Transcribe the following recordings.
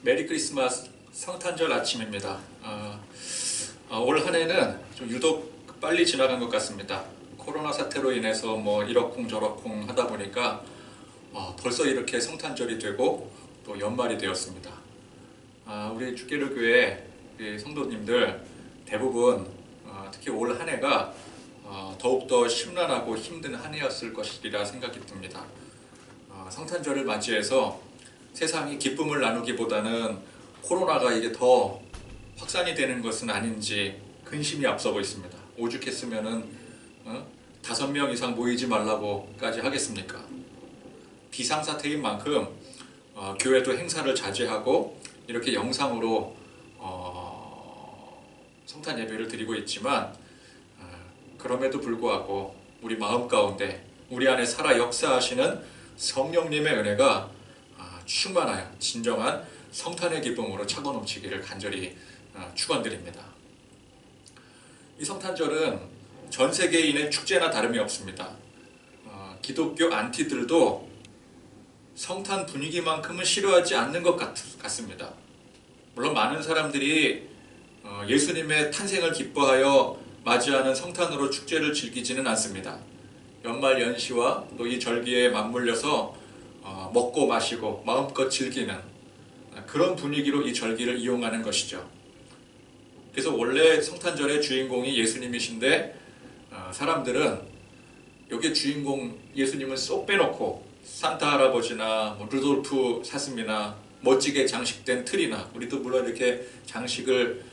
메리 크리스마스 성탄절 아침입니다. 올 한 해는 좀 유독 빨리 지나간 것 같습니다. 코로나 사태로 인해서 뭐 이러쿵저러쿵 하다 보니까 벌써 이렇게 성탄절이 되고 또 연말이 되었습니다. 우리 주께로 교회 성도님들 대부분 특히 올 한 해가 더욱더 심란하고 힘든 한 해였을 것이라 생각이 듭니다. 성탄절을 맞이해서 세상이 기쁨을 나누기보다는 코로나가 이게 더 확산이 되는 것은 아닌지 근심이 앞서고 있습니다. 오죽했으면은 5명 이상 모이지 말라고까지 하겠습니까? 비상사태인 만큼 교회도 행사를 자제하고 이렇게 영상으로 성탄 예배를 드리고 있지만 그럼에도 불구하고 우리 마음 가운데 우리 안에 살아 역사하시는 성령님의 은혜가 충만하여 진정한 성탄의 기쁨으로 차고 넘치기를 간절히 축원드립니다. 이 성탄절은 전 세계인의 축제나 다름이 없습니다. 기독교 안티들도 성탄 분위기만큼은 싫어하지 않는 것 같습니다. 물론 많은 사람들이 예수님의 탄생을 기뻐하여 맞이하는 성탄으로 축제를 즐기지는 않습니다. 연말 연시와 또 이 절기에 맞물려서 먹고 마시고 마음껏 즐기는 그런 분위기로 이 절기를 이용하는 것이죠. 그래서 원래 성탄절의 주인공이 예수님이신데 사람들은 여기 주인공 예수님을 쏙 빼놓고 산타 할아버지나 루돌프 사슴이나 멋지게 장식된 트리나 우리도 물론 이렇게 장식을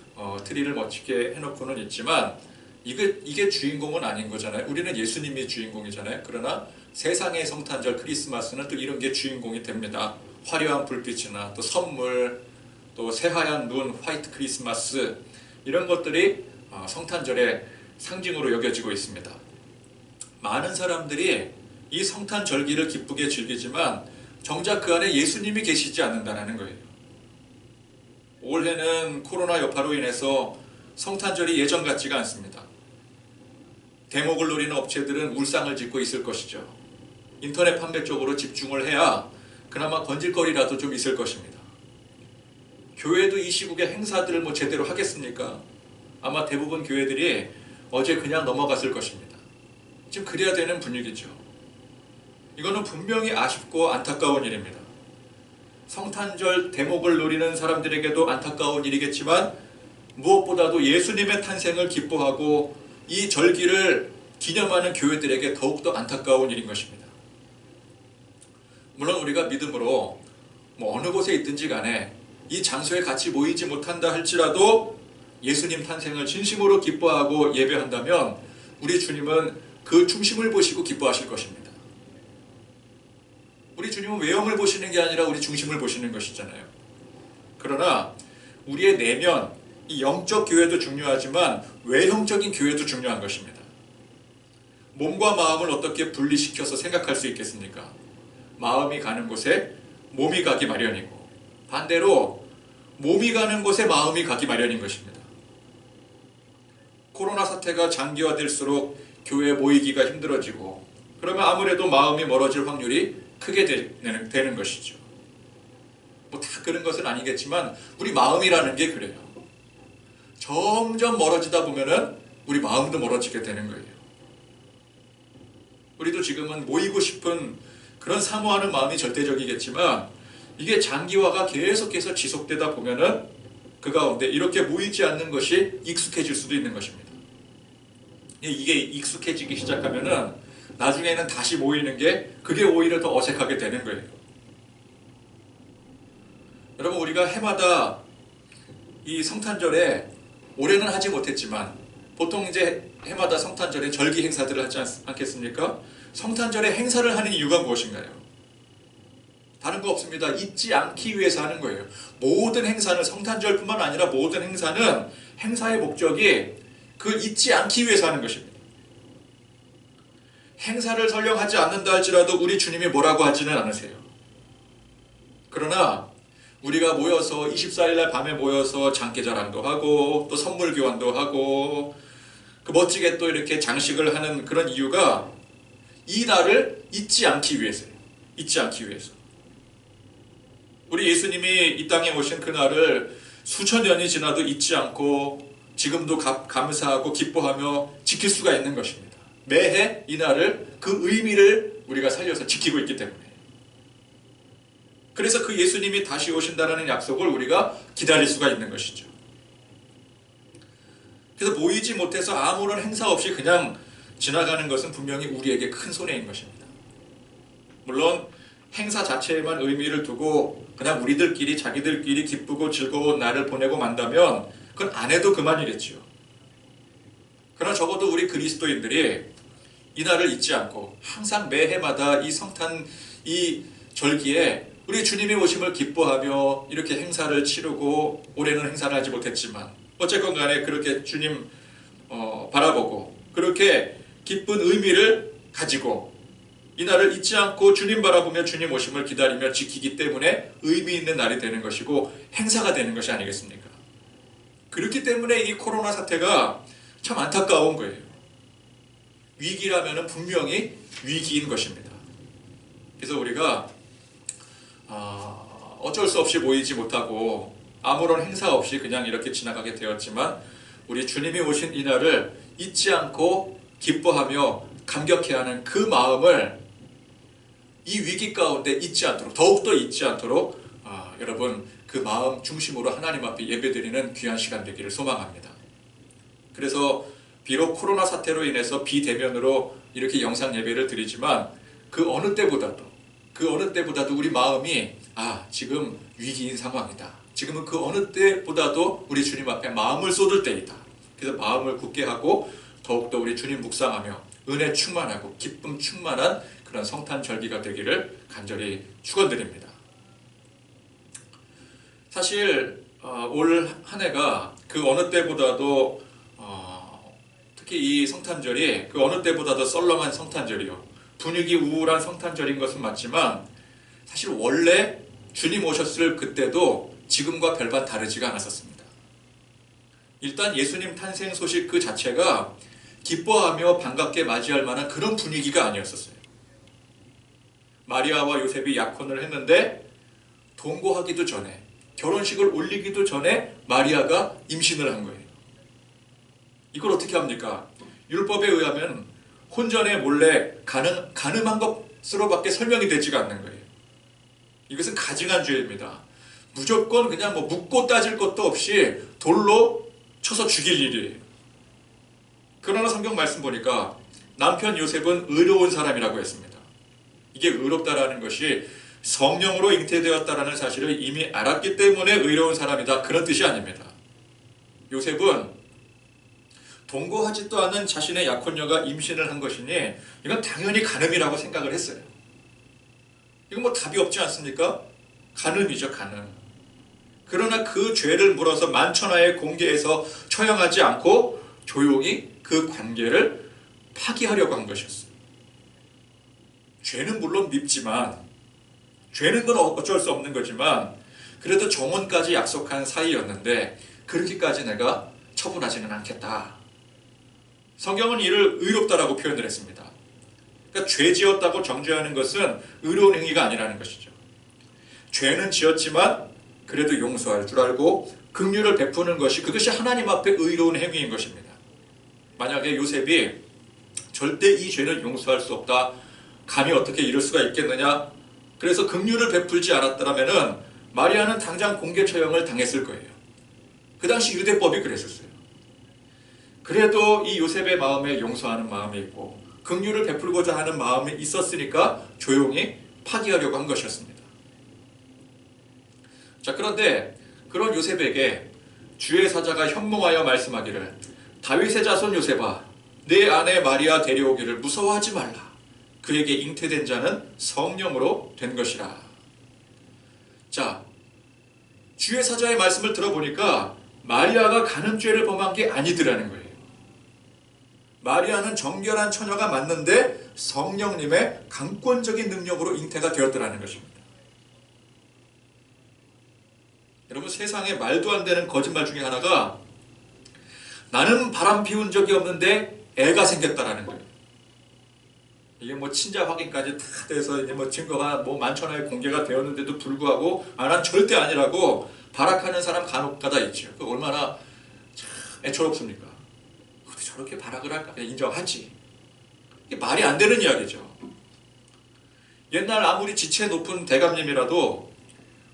트리를 멋지게 해놓고는 있지만 이게 주인공은 아닌 거잖아요. 우리는 예수님이 주인공이잖아요. 그러나 세상의 성탄절 크리스마스는 또 이런 게 주인공이 됩니다. 화려한 불빛이나 또 선물, 또 새하얀 눈, 화이트 크리스마스 이런 것들이 성탄절의 상징으로 여겨지고 있습니다. 많은 사람들이 이 성탄절기를 기쁘게 즐기지만 정작 그 안에 예수님이 계시지 않는다는 거예요. 올해는 코로나 여파로 인해서 성탄절이 예전 같지가 않습니다. 대목을 노리는 업체들은 울상을 짓고 있을 것이죠. 인터넷 판매 쪽으로 집중을 해야 그나마 건질거리라도 좀 있을 것입니다. 교회도 이 시국에 행사들을 뭐 제대로 하겠습니까? 아마 대부분 교회들이 어제 그냥 넘어갔을 것입니다. 지금 그래야 되는 분위기죠. 이거는 분명히 아쉽고 안타까운 일입니다. 성탄절 대목을 노리는 사람들에게도 안타까운 일이겠지만 무엇보다도 예수님의 탄생을 기뻐하고 이 절기를 기념하는 교회들에게 더욱더 안타까운 일인 것입니다. 물론 우리가 믿음으로 어느 곳에 있든지 간에 이 장소에 같이 모이지 못한다 할지라도 예수님 탄생을 진심으로 기뻐하고 예배한다면 우리 주님은 그 중심을 보시고 기뻐하실 것입니다. 우리 주님은 외형을 보시는 게 아니라 우리 중심을 보시는 것이잖아요. 그러나 우리의 내면, 이 영적 교회도 중요하지만 외형적인 교회도 중요한 것입니다. 몸과 마음을 어떻게 분리시켜서 생각할 수 있겠습니까? 마음이 가는 곳에 몸이 가기 마련이고 반대로 몸이 가는 곳에 마음이 가기 마련인 것입니다. 코로나 사태가 장기화될수록 교회에 모이기가 힘들어지고 그러면 아무래도 마음이 멀어질 확률이 크게 되는 것이죠. 다 그런 것은 아니겠지만 우리 마음이라는 게 그래요. 점점 멀어지다 보면은 우리 마음도 멀어지게 되는 거예요. 우리도 지금은 모이고 싶은 그런 사모하는 마음이 절대적이겠지만 이게 장기화가 계속해서 지속되다 보면은 그 가운데 이렇게 모이지 않는 것이 익숙해질 수도 있는 것입니다. 이게 익숙해지기 시작하면은 나중에는 다시 모이는 게 그게 오히려 더 어색하게 되는 거예요. 여러분 우리가 해마다 이 성탄절에 올해는 하지 못했지만 보통 이제 해마다 성탄절에 절기 행사들을 하지 않겠습니까? 성탄절에 행사를 하는 이유가 무엇인가요? 다른 거 없습니다. 잊지 않기 위해서 하는 거예요. 모든 행사는 성탄절뿐만 아니라 모든 행사는 행사의 목적이 그 잊지 않기 위해서 하는 것입니다. 행사를 설령 하지 않는다 할지라도 우리 주님이 뭐라고 하지는 않으세요. 그러나 우리가 모여서 24일날 밤에 모여서 장기자랑도 하고 또 선물 교환도 하고 그 멋지게 또 이렇게 장식을 하는 그런 이유가 이 날을 잊지 않기 위해서예요. 잊지 않기 위해서. 우리 예수님이 이 땅에 오신 그날을 수천 년이 지나도 잊지 않고 지금도 감사하고 기뻐하며 지킬 수가 있는 것입니다. 매해 이 날을, 그 의미를 우리가 살려서 지키고 있기 때문에. 그래서 그 예수님이 다시 오신다는 약속을 우리가 기다릴 수가 있는 것이죠. 그래서 모이지 못해서 아무런 행사 없이 그냥 지나가는 것은 분명히 우리에게 큰 손해인 것입니다. 물론 행사 자체에만 의미를 두고 그냥 우리들끼리 자기들끼리 기쁘고 즐거운 날을 보내고 만다면 그건 안 해도 그만이겠지요. 그러나 적어도 우리 그리스도인들이 이 날을 잊지 않고 항상 매해마다 이 성탄, 이 절기에 우리 주님의 오심을 기뻐하며 이렇게 행사를 치르고, 올해는 행사를 하지 못했지만 어쨌건 간에 그렇게 주님 바라보고 그렇게 기쁜 의미를 가지고 이 날을 잊지 않고 주님 바라보며 주님 오심을 기다리며 지키기 때문에 의미 있는 날이 되는 것이고 행사가 되는 것이 아니겠습니까? 그렇기 때문에 이 코로나 사태가 참 안타까운 거예요. 위기라면 분명히 위기인 것입니다. 그래서 우리가 어쩔 수 없이 모이지 못하고 아무런 행사 없이 그냥 이렇게 지나가게 되었지만 우리 주님이 오신 이 날을 잊지 않고 기뻐하며 감격해하는 그 마음을 이 위기 가운데 잊지 않도록, 더욱더 잊지 않도록 여러분 그 마음 중심으로 하나님 앞에 예배드리는 귀한 시간 되기를 소망합니다. 그래서 비록 코로나 사태로 인해서 비대면으로 이렇게 영상 예배를 드리지만 그 어느 때보다도 우리 마음이 지금 위기인 상황이다. 지금은 그 어느 때보다도 우리 주님 앞에 마음을 쏟을 때이다. 그래서 마음을 굳게 하고 더욱더 우리 주님 묵상하며 은혜 충만하고 기쁨 충만한 그런 성탄 절기가 되기를 간절히 축원드립니다. 사실 올 한 해가 그 어느 때보다도 특히 이 성탄절이 그 어느 때보다도 썰렁한 성탄절이요, 분위기 우울한 성탄절인 것은 맞지만 사실 원래 주님 오셨을 그때도 지금과 별반 다르지가 않았었습니다. 일단 예수님 탄생 소식 그 자체가 기뻐하며 반갑게 맞이할 만한 그런 분위기가 아니었었어요. 마리아와 요셉이 약혼을 했는데 동거하기도 전에, 결혼식을 올리기도 전에 마리아가 임신을 한 거예요. 이걸 어떻게 합니까? 율법에 의하면 혼전에 몰래 가늠한 것으로밖에 설명이 되지가 않는 거예요. 이것은 가증한 죄입니다. 무조건 그냥 묻고 따질 것도 없이 돌로 쳐서 죽일 일이에요. 그러나 성경 말씀 보니까 남편 요셉은 의로운 사람이라고 했습니다. 이게 의롭다라는 것이 성령으로 잉태되었다라는 사실을 이미 알았기 때문에 의로운 사람이다, 그런 뜻이 아닙니다. 요셉은 동거하지도 않은 자신의 약혼녀가 임신을 한 것이니 이건 당연히 간음이라고 생각을 했어요. 이건 답이 없지 않습니까? 간음이죠, 간음. 그러나 그 죄를 물어서 만천하에 공개해서 처형하지 않고 조용히 그 관계를 파기하려고 한 것이었어요. 죄는 물론 밉지만, 죄는 건 어쩔 수 없는 거지만 그래도 정혼까지 약속한 사이였는데 그렇게까지 내가 처분하지는 않겠다. 성경은 이를 의롭다라고 표현을 했습니다. 그러니까 죄 지었다고 정죄하는 것은 의로운 행위가 아니라는 것이죠. 죄는 지었지만 그래도 용서할 줄 알고 긍휼을 베푸는 것이, 그것이 하나님 앞에 의로운 행위인 것입니다. 만약에 요셉이 절대 이 죄는 용서할 수 없다, 감히 어떻게 이럴 수가 있겠느냐, 그래서 긍휼을 베풀지 않았더라면 마리아는 당장 공개 처형을 당했을 거예요. 그 당시 유대법이 그랬었어요. 그래도 이 요셉의 마음에 용서하는 마음이 있고 긍휼을 베풀고자 하는 마음이 있었으니까 조용히 파기하려고 한 것이었습니다. 자, 그런데 그런 요셉에게 주의 사자가 현몽하여 말씀하기를, 다윗의 자손 요셉아, 내 아내 마리아 데려오기를 무서워하지 말라. 그에게 잉태된 자는 성령으로 된 것이라. 자, 주의 사자의 말씀을 들어보니까 마리아가 간음죄를 범한 게 아니더라는 거예요. 마리아는 정결한 처녀가 맞는데 성령님의 강권적인 능력으로 잉태가 되었더라는 것입니다. 여러분, 세상에 말도 안 되는 거짓말 중에 하나가 나는 바람 피운 적이 없는데 애가 생겼다라는 거예요. 이게 뭐 친자 확인까지 다 돼서 이제 뭐 증거가 뭐 만천하에 공개가 되었는데도 불구하고 난 절대 아니라고 발악하는 사람 간혹가다 있죠. 그 얼마나 참 애처롭습니까? 어떻게 저렇게 발악을 할까? 그냥 인정하지. 이게 말이 안 되는 이야기죠. 옛날 아무리 지체 높은 대감님이라도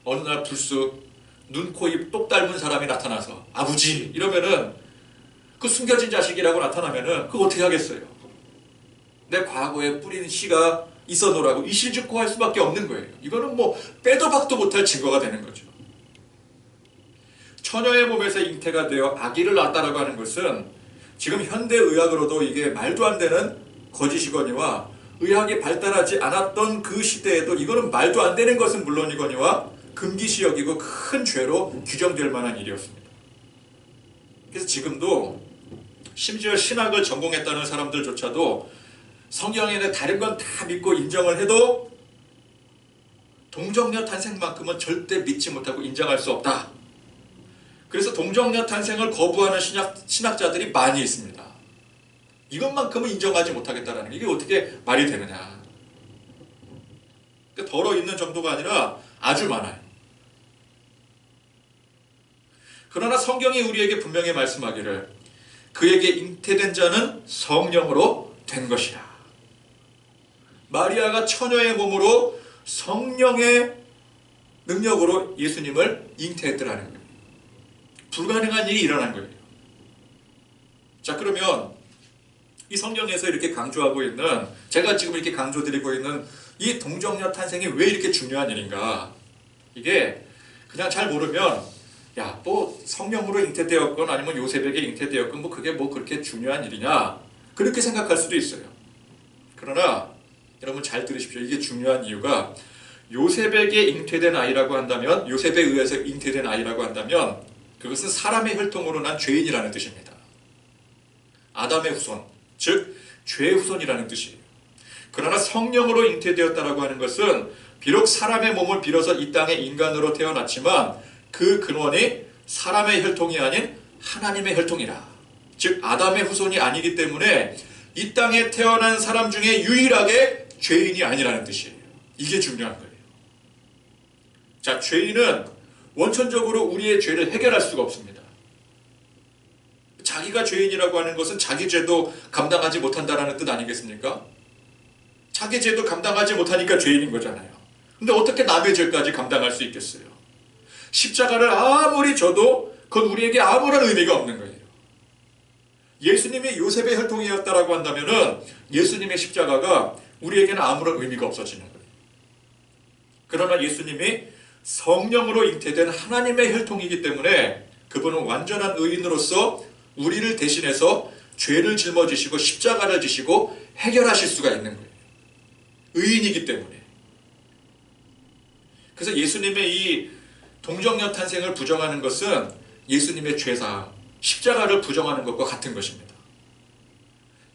어느 날 불쑥 눈, 코, 입 똑 닮은 사람이 나타나서 아버지 이러면은 그 숨겨진 자식이라고 나타나면은 그거 어떻게 하겠어요? 내 과거에 뿌린 씨가 있어노라고 이실직고할 수밖에 없는 거예요. 이거는 뭐 빼도 박도 못할 증거가 되는 거죠. 처녀의 몸에서 잉태가 되어 아기를 낳았다라고 하는 것은 지금 현대의학으로도 이게 말도 안 되는 거짓이거니와 의학이 발달하지 않았던 그 시대에도 이거는 말도 안 되는 것은 물론이거니와 금기시 여기고 큰 죄로 규정될 만한 일이었습니다. 그래서 지금도 심지어 신학을 전공했다는 사람들조차도 성경에 다른 건 다 믿고 인정을 해도 동정녀 탄생만큼은 절대 믿지 못하고 인정할 수 없다. 그래서 동정녀 탄생을 거부하는 신학자들이 많이 있습니다. 이것만큼은 인정하지 못하겠다는 게 이게 어떻게 말이 되느냐. 그러니까 덜어 있는 정도가 아니라 아주 많아요. 그러나 성경이 우리에게 분명히 말씀하기를 그에게 잉태된 자는 성령으로 된 것이라. 마리아가 처녀의 몸으로 성령의 능력으로 예수님을 잉태했더라는 거예요. 불가능한 일이 일어난 거예요. 자, 그러면 이 성경에서 이렇게 강조하고 있는, 제가 지금 이렇게 강조드리고 있는 이 동정녀 탄생이 왜 이렇게 중요한 일인가? 이게 그냥 잘 모르면 야, 뭐 성령으로 잉태되었건 아니면 요셉에게 잉태되었건 뭐 그게 뭐 그렇게 중요한 일이냐? 그렇게 생각할 수도 있어요. 그러나 여러분 잘 들으십시오. 이게 중요한 이유가 요셉에게 잉태된 아이라고 한다면, 요셉에 의해서 잉태된 아이라고 한다면 그것은 사람의 혈통으로 난 죄인이라는 뜻입니다. 아담의 후손, 즉 죄의 후손이라는 뜻이에요. 그러나 성령으로 잉태되었다라고 하는 것은 비록 사람의 몸을 빌어서 이 땅에 인간으로 태어났지만 그 근원이 사람의 혈통이 아닌 하나님의 혈통이라. 즉 아담의 후손이 아니기 때문에 이 땅에 태어난 사람 중에 유일하게 죄인이 아니라는 뜻이에요. 이게 중요한 거예요. 자, 죄인은 원천적으로 우리의 죄를 해결할 수가 없습니다. 자기가 죄인이라고 하는 것은 자기 죄도 감당하지 못한다는 뜻 아니겠습니까? 자기 죄도 감당하지 못하니까 죄인인 거잖아요. 근데 어떻게 남의 죄까지 감당할 수 있겠어요? 십자가를 아무리 져도 그건 우리에게 아무런 의미가 없는 거예요. 예수님이 요셉의 혈통이었다라고 한다면은 예수님의 십자가가 우리에게는 아무런 의미가 없어지는 거예요. 그러나 예수님이 성령으로 잉태된 하나님의 혈통이기 때문에 그분은 완전한 의인으로서 우리를 대신해서 죄를 짊어지시고 십자가를 지시고 해결하실 수가 있는 거예요. 의인이기 때문에. 그래서 예수님의 이 동정녀 탄생을 부정하는 것은 예수님의 죄사함, 십자가를 부정하는 것과 같은 것입니다.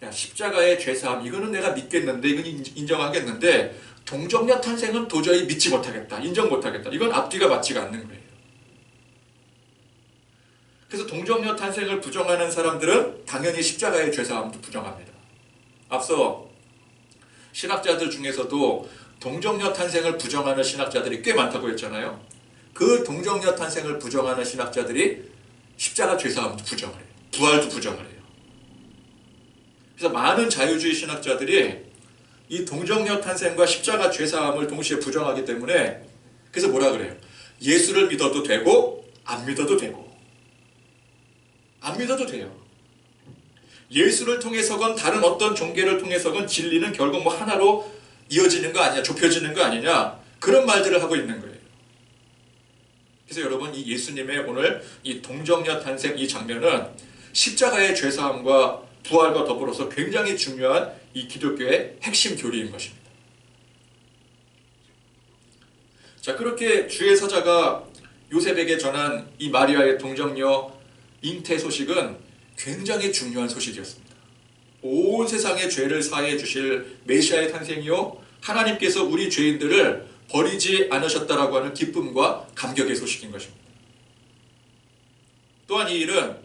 야, 십자가의 죄사함, 이거는 내가 믿겠는데, 이건 인정하겠는데 동정녀 탄생은 도저히 믿지 못하겠다, 인정 못하겠다. 이건 앞뒤가 맞지가 않는 거예요. 그래서 동정녀 탄생을 부정하는 사람들은 당연히 십자가의 죄사함도 부정합니다. 앞서 신학자들 중에서도 동정녀 탄생을 부정하는 신학자들이 꽤 많다고 했잖아요. 그 동정녀 탄생을 부정하는 신학자들이 십자가 죄사함도 부정을 해요. 부활도 부정을 해요. 그래서 많은 자유주의 신학자들이 이 동정녀 탄생과 십자가 죄사함을 동시에 부정하기 때문에, 그래서 뭐라 그래요? 예수를 믿어도 되고 안 믿어도 되고 안 믿어도 돼요. 예수를 통해서건 다른 어떤 종교를 통해서건 진리는 결국 뭐 하나로 이어지는 거 아니냐, 좁혀지는 거 아니냐, 그런 말들을 하고 있는 거예요. 그래서 여러분, 이 예수님의 오늘 이 동정녀 탄생 이 장면은 십자가의 죄사함과 부활과 더불어서 굉장히 중요한 이 기독교의 핵심 교리인 것입니다. 자, 그렇게 주의 사자가 요셉에게 전한 이 마리아의 동정녀 잉태 소식은 굉장히 중요한 소식이었습니다. 온 세상의 죄를 사해 주실 메시아의 탄생이요, 하나님께서 우리 죄인들을 버리지 않으셨다라고 하는 기쁨과 감격의 소식인 것입니다. 또한 이 일은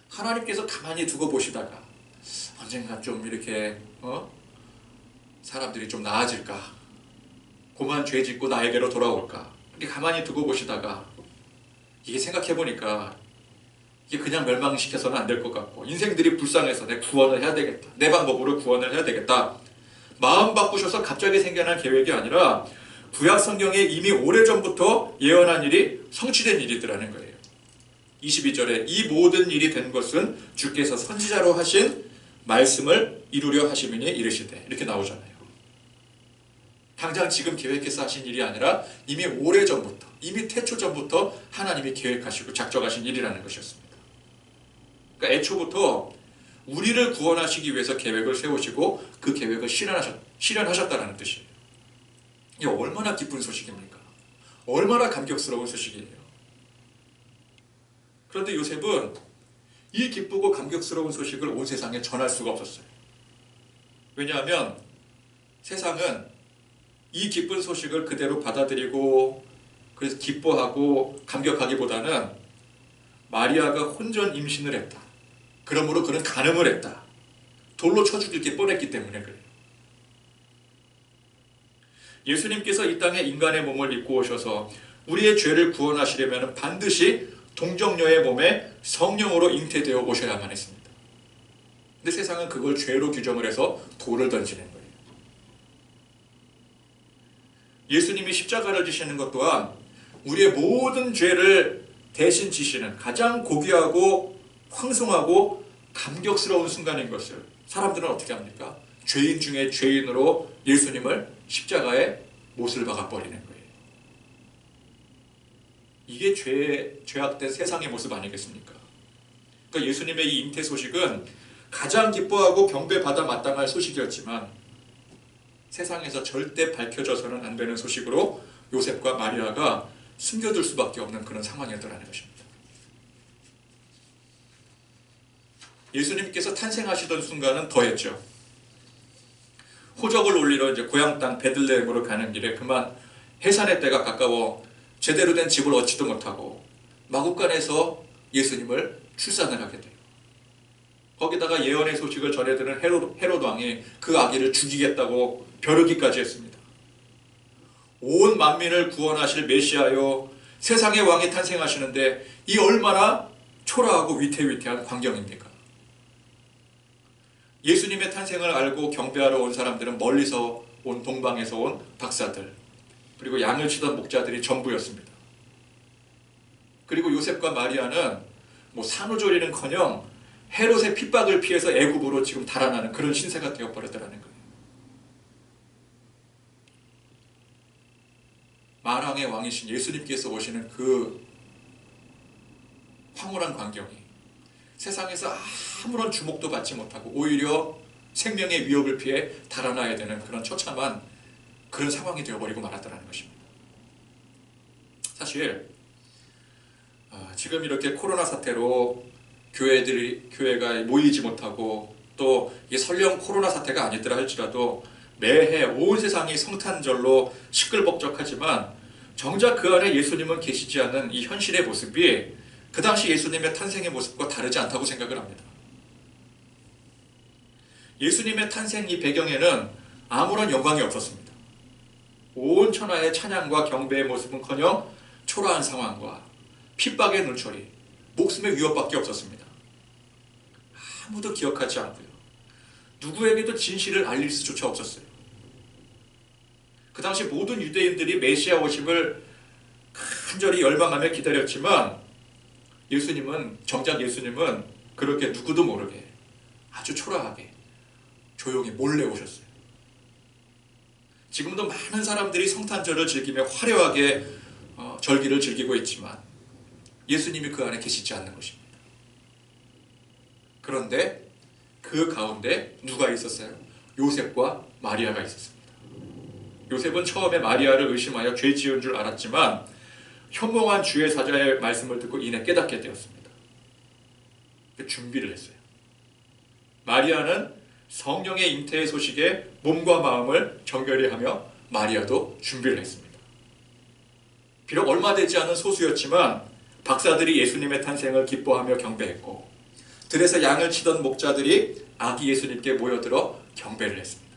하나님께서 가만히 두고 보시다가 언젠가 좀 이렇게 사람들이 좀 나아질까? 그만 죄 짓고 나에게로 돌아올까? 이렇게 가만히 두고 보시다가 이게 생각해보니까 이게 그냥 멸망시켜서는 안 될 것 같고 인생들이 불쌍해서 내 구원을 해야 되겠다. 내 방법으로 구원을 해야 되겠다. 마음 바꾸셔서 갑자기 생겨난 계획이 아니라 구약 성경에 이미 오래전부터 예언한 일이 성취된 일이더라는 거예요. 22절에 이 모든 일이 된 것은 주께서 선지자로 하신 말씀을 이루려 하심이니 이르시되 이렇게 나오잖아요. 당장 지금 계획해서 하신 일이 아니라 이미 오래전부터, 이미 태초전부터 하나님이 계획하시고 작정하신 일이라는 것이었습니다. 그러니까 애초부터 우리를 구원하시기 위해서 계획을 세우시고 그 계획을 실현하셨다는 뜻이에요. 이게 얼마나 기쁜 소식입니까? 얼마나 감격스러운 소식이에요. 그런데 요셉은 이 기쁘고 감격스러운 소식을 온 세상에 전할 수가 없었어요. 왜냐하면 세상은 이 기쁜 소식을 그대로 받아들이고 그래서 기뻐하고 감격하기보다는 마리아가 혼전 임신을 했다. 그러므로 그는 간음을 했다. 돌로 쳐 죽일 게 뻔했기 때문에 그래요. 예수님께서 이 땅에 인간의 몸을 입고 오셔서 우리의 죄를 구원하시려면 반드시 동정녀의 몸에 성령으로 잉태되어 오셔야만 했습니다. 근데 세상은 그걸 죄로 규정을 해서 돌을 던지는 거예요. 예수님이 십자가를 지시는 것 또한 우리의 모든 죄를 대신 지시는 가장 고귀하고 황송하고 감격스러운 순간인 것을 죄인들은 어떻게 합니까? 죄인 중에 죄인으로 예수님을 십자가에 못을 박아버리는 거예요. 이게 죄악된 세상의 모습 아니겠습니까? 그러니까 예수님의 이 잉태 소식은 가장 기뻐하고 경배받아 마땅할 소식이었지만 세상에서 절대 밝혀져서는 안 되는 소식으로 요셉과 마리아가 숨겨둘 수밖에 없는 그런 상황이었다는 것입니다. 예수님께서 탄생하시던 순간은 더했죠. 호적을 올리러 이제 고향 땅 베들레헴으로 가는 길에 그만 해산의 때가 가까워 제대로 된 집을 얻지도 못하고 마구간에서 예수님을 출산을 하게 돼요. 거기다가 예언의 소식을 전해드는 헤롯 왕이 그 아기를 죽이겠다고 벼르기까지 했습니다. 온 만민을 구원하실 메시아요, 세상의 왕이 탄생하시는데 이 얼마나 초라하고 위태위태한 광경입니까? 예수님의 탄생을 알고 경배하러 온 사람들은 멀리서 온 동방에서 온 박사들, 그리고 양을 치던 목자들이 전부였습니다. 그리고 요셉과 마리아는 산후조리는커녕 헤롯의 핍박을 피해서 애굽으로 지금 달아나는 그런 신세가 되어버렸다는 거예요. 만왕의 왕이신 예수님께서 오시는 그 황홀한 광경이 세상에서 아무런 주목도 받지 못하고 오히려 생명의 위협을 피해 달아나야 되는 그런 처참한 그런 상황이 되어버리고 말았다는 것입니다. 사실 지금 이렇게 코로나 사태로 교회가 모이지 못하고 또 이게 설령 코로나 사태가 아니더라 할지라도 매해 온 세상이 성탄절로 시끌벅적하지만 정작 그 안에 예수님은 계시지 않는 이 현실의 모습이 그 당시 예수님의 탄생의 모습과 다르지 않다고 생각을 합니다. 예수님의 탄생 이 배경에는 아무런 영광이 없었습니다. 온 천하의 찬양과 경배의 모습은커녕 초라한 상황과 핍박의 눈초리, 목숨의 위협밖에 없었습니다. 아무도 기억하지 않고요. 누구에게도 진실을 알릴 수조차 없었어요. 그 당시 모든 유대인들이 메시아 오심을 간절히 열망하며 기다렸지만 정작 예수님은 그렇게 누구도 모르게 아주 초라하게 조용히 몰래 오셨어요. 지금도 많은 사람들이 성탄절을 즐기며 화려하게 절기를 즐기고 있지만 예수님이 그 안에 계시지 않는 것입니다. 그런데 그 가운데 누가 있었어요? 요셉과 마리아가 있었습니다. 요셉은 처음에 마리아를 의심하여 죄 지은 줄 알았지만 현몽한 주의 사자의 말씀을 듣고 이내 깨닫게 되었습니다. 준비를 했어요. 마리아는 성령의 잉태의 소식에 몸과 마음을 정결히 하며 마리아도 준비를 했습니다. 비록 얼마 되지 않은 소수였지만 박사들이 예수님의 탄생을 기뻐하며 경배했고 들에서 양을 치던 목자들이 아기 예수님께 모여들어 경배를 했습니다.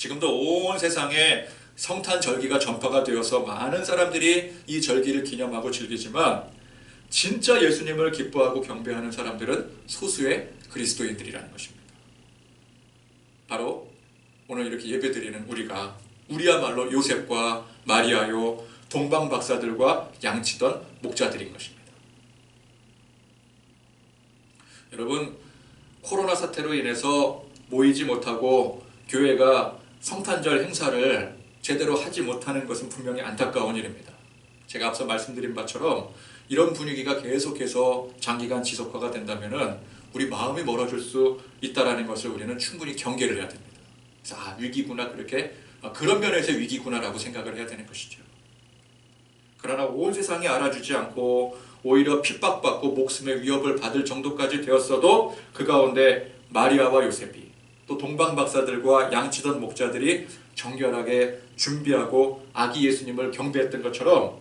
지금도 온 세상에 성탄 절기가 전파가 되어서 많은 사람들이 이 절기를 기념하고 즐기지만 진짜 예수님을 기뻐하고 경배하는 사람들은 소수의 그리스도인들이라는 것입니다. 바로 오늘 이렇게 예배드리는 우리야말로 요셉과 마리아요, 동방박사들과 양치던 목자들인 것입니다. 여러분, 코로나 사태로 인해서 모이지 못하고 교회가 성탄절 행사를 제대로 하지 못하는 것은 분명히 안타까운 일입니다. 제가 앞서 말씀드린 바처럼 이런 분위기가 계속해서 장기간 지속화가 된다면 우리 마음이 멀어질 수 있다는 것을 우리는 충분히 경계를 해야 됩니다. 그래서 위기구나, 그런 면에서 위기구나라고 생각을 해야 되는 것이죠. 그러나 온 세상이 알아주지 않고 오히려 핍박받고 목숨의 위협을 받을 정도까지 되었어도 그 가운데 마리아와 요셉이 또 동방박사들과 양치던 목자들이 정결하게 준비하고 아기 예수님을 경배했던 것처럼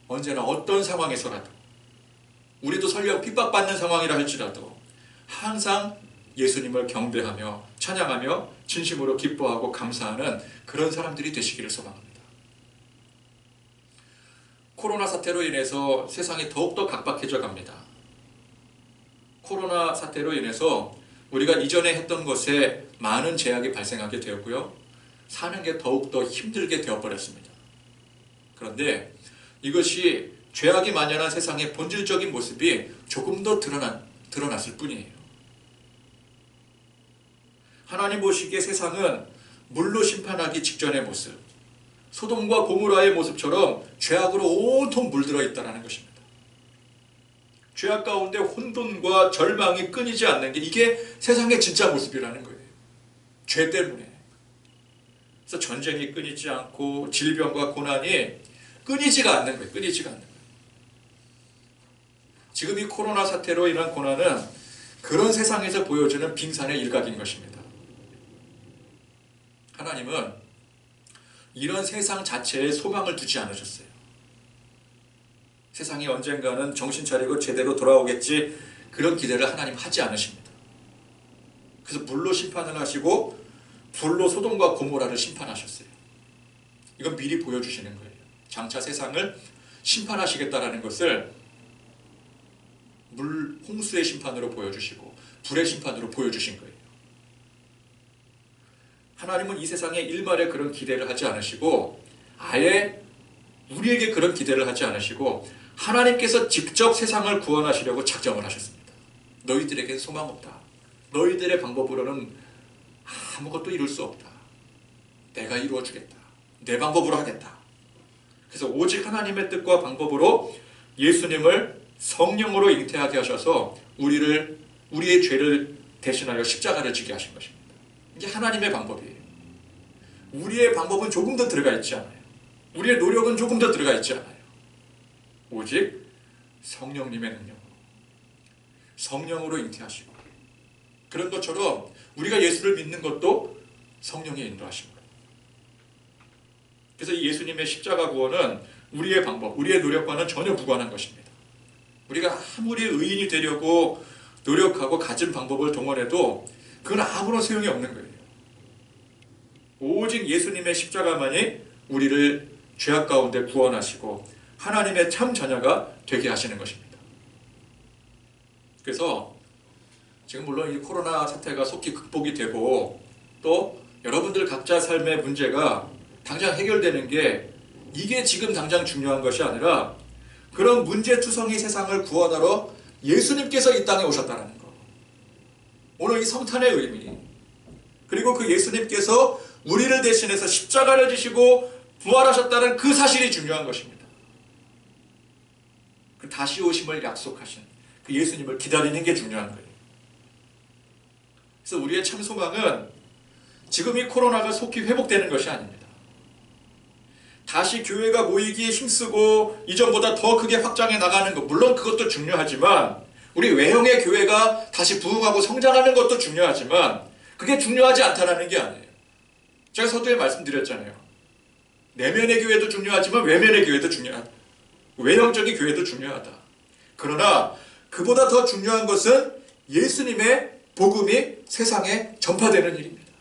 언제나 어떤 상황에서라도 우리도 설령 핍박받는 상황이라 할지라도 항상 예수님을 경배하며 찬양하며 진심으로 기뻐하고 감사하는 그런 사람들이 되시기를 소망합니다. 코로나 사태로 인해서 세상이 더욱더 각박해져 갑니다. 코로나 사태로 인해서 우리가 이전에 했던 것에 많은 제약이 발생하게 되었고요. 사는 게 더욱더 힘들게 되어버렸습니다. 그런데 이것이 죄악이 만연한 세상의 본질적인 모습이 조금 더 드러났을 뿐이에요. 하나님 보시기에 세상은 물로 심판하기 직전의 모습, 소돔과 고모라의 모습처럼 죄악으로 온통 물들어 있다는 것입니다. 죄악 가운데 혼돈과 절망이 끊이지 않는 게 이게 세상의 진짜 모습이라는 거예요. 죄 때문에. 그래서 전쟁이 끊이지 않고 질병과 고난이 끊이지가 않는 거예요. 끊이지가 않는 거예요. 지금 이 코로나 사태로 인한 고난은 그런 세상에서 보여주는 빙산의 일각인 것입니다. 하나님은 이런 세상 자체에 소망을 두지 않으셨어요. 세상이 언젠가는 정신 차리고 제대로 돌아오겠지, 그런 기대를 하나님 하지 않으십니다. 그래서 물로 심판을 하시고 불로 소돔과 고모라를 심판하셨어요. 이건 미리 보여주시는 거예요. 장차 세상을 심판하시겠다라는 것을 홍수의 심판으로 보여주시고 불의 심판으로 보여주신 거예요. 하나님은 이 세상에 일말에 그런 기대를 하지 않으시고 아예 우리에게 그런 기대를 하지 않으시고 하나님께서 직접 세상을 구원하시려고 작정을 하셨습니다. 너희들에겐 소망 없다. 너희들의 방법으로는 아무것도 이룰 수 없다. 내가 이루어주겠다. 내 방법으로 하겠다. 그래서 오직 하나님의 뜻과 방법으로 예수님을 성령으로 잉태하게 하셔서 우리의 죄를 대신하여 십자가를 지게 하신 것입니다. 이게 하나님의 방법이에요. 우리의 방법은 조금 더 들어가 있지 않아요. 우리의 노력은 조금 더 들어가 있지 않아요. 오직 성령님의 능력으로, 성령으로 잉태하시고, 그런 것처럼 우리가 예수를 믿는 것도 성령의 인도하신 거예요. 그래서 이 예수님의 십자가 구원은 우리의 방법, 우리의 노력과는 전혀 무관한 것입니다. 우리가 아무리 의인이 되려고 노력하고 가진 방법을 동원해도 그건 아무런 소용이 없는 거예요. 오직 예수님의 십자가만이 우리를 죄악 가운데 구원하시고 하나님의 참 자녀가 되게 하시는 것입니다. 그래서 지금 물론 이 코로나 사태가 속히 극복이 되고 또 여러분들 각자 삶의 문제가 당장 해결되는 게 이게 지금 당장 중요한 것이 아니라 그런 문제투성이 세상을 구원하러 예수님께서 이 땅에 오셨다는 거. 오늘 이 성탄의 의미, 그리고 그 예수님께서 우리를 대신해서 십자가를 지시고 부활하셨다는 그 사실이 중요한 것입니다. 그 다시 오심을 약속하신 그 예수님을 기다리는 게 중요한 거예요. 그래서 우리의 참 소망은 지금 이 코로나가 속히 회복되는 것이 아닙니다. 다시 교회가 모이기에 힘쓰고 이전보다 더 크게 확장해 나가는 것, 물론 그것도 중요하지만 우리 외형의 교회가 다시 부흥하고 성장하는 것도 중요하지만 그게 중요하지 않다는 게 아니에요. 제가 서두에 말씀드렸잖아요. 내면의 교회도 중요하지만 외면의 교회도 중요하다. 외형적인 교회도 중요하다. 그러나 그보다 더 중요한 것은 예수님의 복음이 세상에 전파되는 일입니다.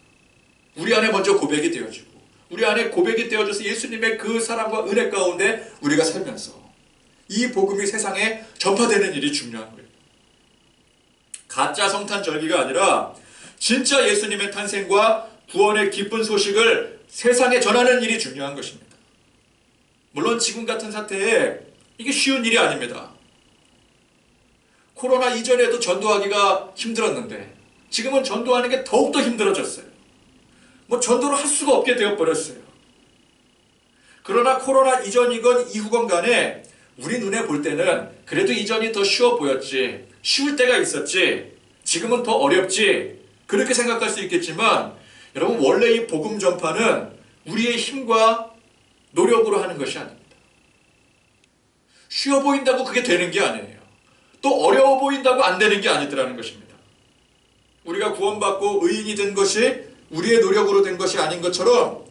우리 안에 먼저 고백이 되어지고 우리 안에 고백이 되어져서 예수님의 그 사랑과 은혜 가운데 우리가 살면서 이 복음이 세상에 전파되는 일이 중요한 거예요. 가짜 성탄 절기가 아니라 진짜 예수님의 탄생과 구원의 기쁜 소식을 세상에 전하는 일이 중요한 것입니다. 물론 지금 같은 사태에 이게 쉬운 일이 아닙니다. 코로나 이전에도 전도하기가 힘들었는데 지금은 전도하는 게 더욱더 힘들어졌어요. 전도를 할 수가 없게 되어버렸어요. 그러나 코로나 이전이건 이후건 간에 우리 눈에 볼 때는 그래도 이전이 더 쉬워 보였지, 쉬울 때가 있었지, 지금은 더 어렵지, 그렇게 생각할 수 있겠지만 여러분, 원래 이 복음 전파는 우리의 힘과 노력으로 하는 것이 아닙니다. 쉬워 보인다고 그게 되는 게 아니에요. 또 어려워 보인다고 안 되는 게 아니더라는 것입니다. 우리가 구원받고 의인이 된 것이 우리의 노력으로 된 것이 아닌 것처럼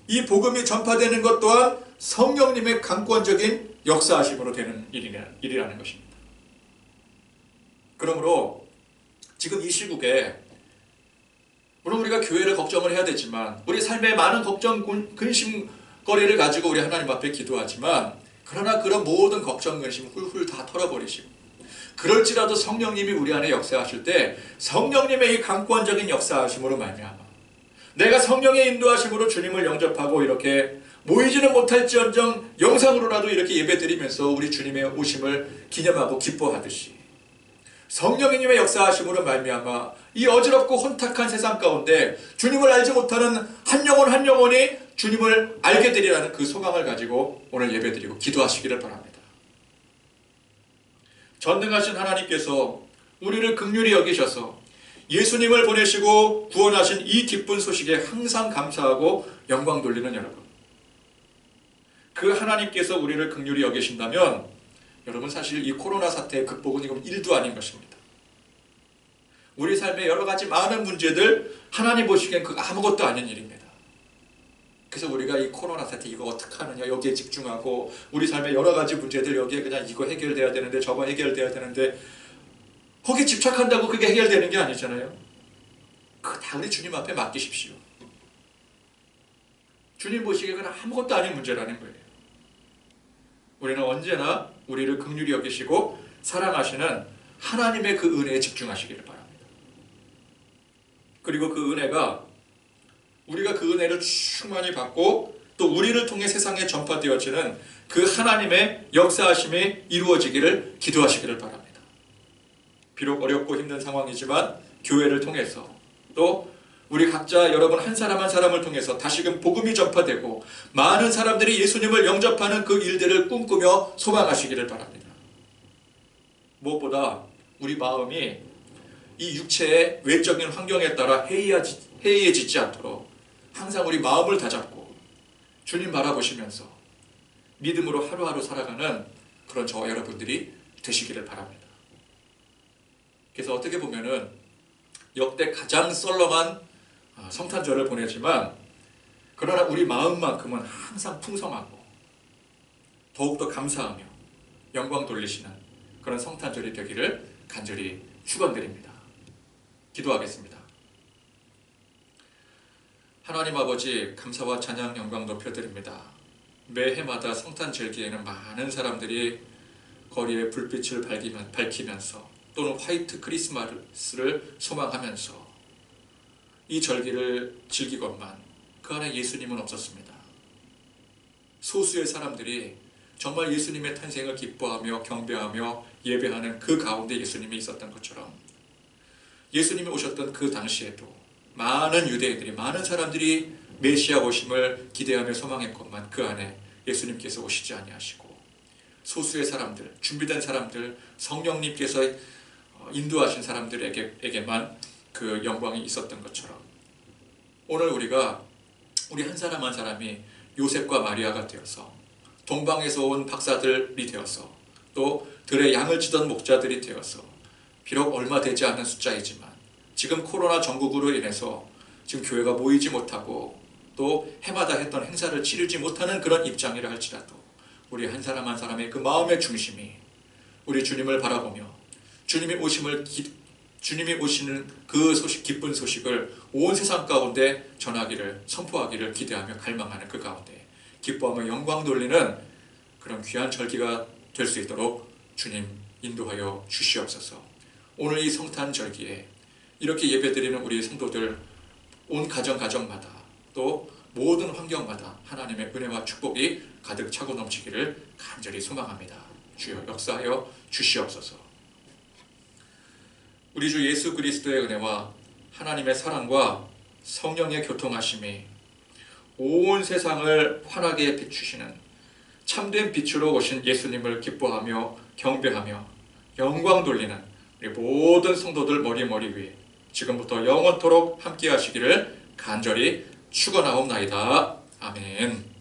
이 복음이 전파되는 것 또한 성령님의 강권적인 역사하심으로 되는 일이라는 것입니다. 그러므로 지금 이 시국에 물론 우리가 교회를 걱정을 해야 되지만 우리 삶에 많은 걱정, 근심거리를 가지고 우리 하나님 앞에 기도하지만 그러나 그런 모든 걱정, 근심 훌훌 다 털어버리시고 그럴지라도 성령님이 우리 안에 역사하실 때 성령님의 이 강권적인 역사하심으로 말미암아 내가 성령의 인도하심으로 주님을 영접하고 이렇게 모이지는 못할지언정 영상으로라도 이렇게 예배드리면서 우리 주님의 오심을 기념하고 기뻐하듯이 성령님의 역사하심으로 말미암아 이 어지럽고 혼탁한 세상 가운데 주님을 알지 못하는 한 영혼 한 영혼이 주님을 알게 되리라는 그 소망을 가지고 오늘 예배드리고 기도하시기를 바랍니다. 전능하신 하나님께서 우리를 긍휼히 여기셔서 예수님을 보내시고 구원하신 이 기쁜 소식에 항상 감사하고 영광 돌리는 여러분, 그 하나님께서 우리를 긍휼히 여기신다면 여러분, 사실 이 코로나 사태의 극복은 이건 일도 아닌 것입니다. 우리 삶의 여러 가지 많은 문제들 하나님 보시기엔 그 아무것도 아닌 일입니다. 그래서 우리가 이 코로나 사태 이거 어떻게 하느냐 여기에 집중하고 우리 삶의 여러 가지 문제들 여기에 그냥 이거 해결돼야 되는데 저거 해결돼야 되는데 거기에 집착한다고 그게 해결되는 게 아니잖아요. 그거 다 우리 주님 앞에 맡기십시오. 주님 보시기에 그건 아무것도 아닌 문제라는 거예요. 우리는 언제나 우리를 긍휼히 여기시고 사랑하시는 하나님의 그 은혜에 집중하시기를 바랍니다. 그리고 그 은혜가 우리가 그 은혜를 충만히 받고 또 우리를 통해 세상에 전파되어지는 그 하나님의 역사하심이 이루어지기를 기도하시기를 바랍니다. 비록 어렵고 힘든 상황이지만 교회를 통해서 또 우리 각자 여러분 한 사람 한 사람을 통해서 다시금 복음이 전파되고 많은 사람들이 예수님을 영접하는 그 일들을 꿈꾸며 소망하시기를 바랍니다. 무엇보다 우리 마음이 이 육체의 외적인 환경에 따라 해이해지지 않도록 항상 우리 마음을 다잡고 주님 바라보시면서 믿음으로 하루하루 살아가는 그런 저와 여러분들이 되시기를 바랍니다. 그래서 어떻게 보면은 역대 가장 썰렁한 성탄절을 보내지만 그러나 우리 마음만큼은 항상 풍성하고 더욱더 감사하며 영광 돌리시는 그런 성탄절이 되기를 간절히 축원드립니다. 기도하겠습니다. 하나님 아버지, 감사와 찬양 영광 높여드립니다. 매해마다 성탄절기에는 많은 사람들이 거리에 불빛을 밝히면서 또는 화이트 크리스마스를 소망하면서 이 절기를 즐기건만 그 안에 예수님은 없었습니다. 소수의 사람들이 정말 예수님의 탄생을 기뻐하며 경배하며 예배하는 그 가운데 예수님이 있었던 것처럼 예수님이 오셨던 그 당시에도 많은 유대인들이, 많은 사람들이 메시아 오심을 기대하며 소망했건만 그 안에 예수님께서 오시지 아니하시고 소수의 사람들, 준비된 사람들, 성령님께서 인도하신 사람들에게만 그 영광이 있었던 것처럼 오늘 우리가 우리 한 사람 한 사람이 요셉과 마리아가 되어서 동방에서 온 박사들이 되어서 또 들의 양을 치던 목자들이 되어서 비록 얼마 되지 않는 숫자이지만 지금 코로나 전국으로 인해서 지금 교회가 모이지 못하고 또 해마다 했던 행사를 치르지 못하는 그런 입장이라 할지라도 우리 한 사람 한 사람의 그 마음의 중심이 우리 주님을 바라보며 주님의 오심을 주님이 오시는 그 소식, 기쁜 소식을 온 세상 가운데 전하기를, 선포하기를 기대하며 갈망하는 그 가운데 기뻐하며 영광 돌리는 그런 귀한 절기가 될 수 있도록 주님 인도하여 주시옵소서. 오늘 이 성탄절기에 이렇게 예배드리는 우리 성도들 온 가정마다 또 모든 환경마다 하나님의 은혜와 축복이 가득 차고 넘치기를 간절히 소망합니다. 주여 역사하여 주시옵소서. 우리 주 예수 그리스도의 은혜와 하나님의 사랑과 성령의 교통하심이 온 세상을 환하게 비추시는 참된 빛으로 오신 예수님을 기뻐하며 경배하며 영광 돌리는 우리 모든 성도들 머리 위에 지금부터 영원토록 함께 하시기를 간절히 축원하옵나이다. 아멘.